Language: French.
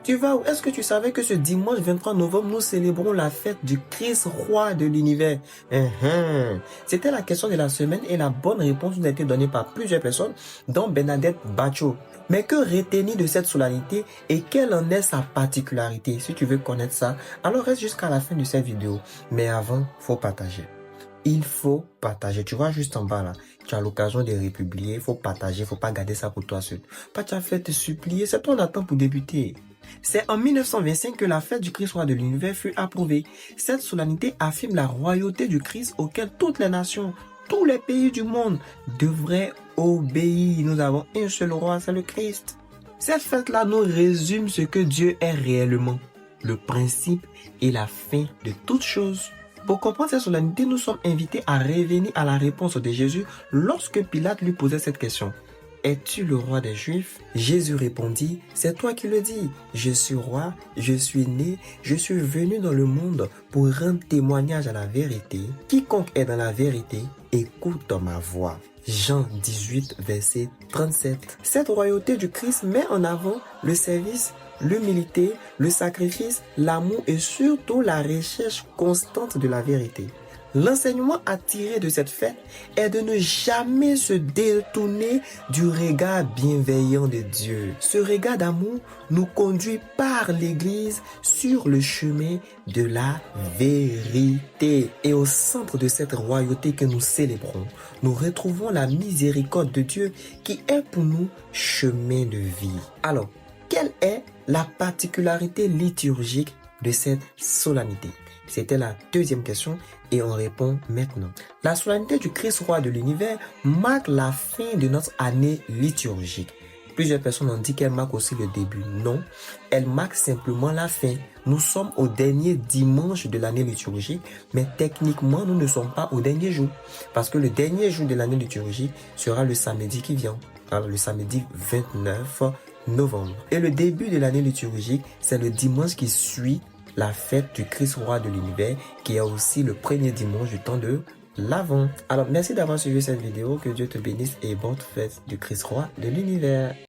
Tu vas où? Est-ce que tu savais que ce dimanche 23 novembre, nous célébrons la fête du Christ roi de l'univers? C'était la question de la semaine et la bonne réponse nous a été donnée par plusieurs personnes, dont Bernadette Bacho. Mais que retenir de cette solennité et quelle en est sa particularité? Si tu veux connaître ça, alors reste jusqu'à la fin de cette vidéo. Mais avant, faut partager. Il faut partager. Tu vois juste en bas là, tu as l'occasion de republier. Il faut partager, il faut pas garder ça pour toi seul. Pas tu as fait te supplier, c'est ton attente pour débuter. C'est en 1925 que la fête du Christ roi de l'univers fut approuvée. Cette solennité affirme la royauté du Christ auquel toutes les nations, tous les pays du monde devraient obéir. Nous avons un seul roi, c'est le Christ. Cette fête-là nous résume ce que Dieu est réellement, le principe et la fin de toutes choses. Pour comprendre cette solennité, nous sommes invités à revenir à la réponse de Jésus lorsque Pilate lui posait cette question. Es-tu le roi des Juifs? Jésus répondit, c'est toi qui le dis. Je suis roi, je suis né, je suis venu dans le monde pour rendre témoignage à la vérité. Quiconque est dans la vérité, écoute ma voix. Jean 18, verset 37. Cette royauté du Christ met en avant le service, l'humilité, le sacrifice, l'amour et surtout la recherche constante de la vérité. L'enseignement à tirer de cette fête est de ne jamais se détourner du regard bienveillant de Dieu. Ce regard d'amour nous conduit par l'Église sur le chemin de la vérité. Et au centre de cette royauté que nous célébrons, nous retrouvons la miséricorde de Dieu qui est pour nous chemin de vie. Alors, quelle est la particularité liturgique de cette solennité? C'était la deuxième question et on répond maintenant. La solennité du Christ roi de l'univers marque la fin de notre année liturgique. Plusieurs personnes ont dit qu'elle marque aussi le début. Non, elle marque simplement la fin. Nous sommes au dernier dimanche de l'année liturgique, mais techniquement, nous ne sommes pas au dernier jour. Parce que le dernier jour de l'année liturgique sera le samedi qui vient. Alors, le samedi 29 novembre. Et le début de l'année liturgique, c'est le dimanche qui suit la fête du Christ roi de l'univers, qui est aussi le premier dimanche du temps de l'Avent. Alors, merci d'avoir suivi cette vidéo. Que Dieu te bénisse et bonne fête du Christ roi de l'univers.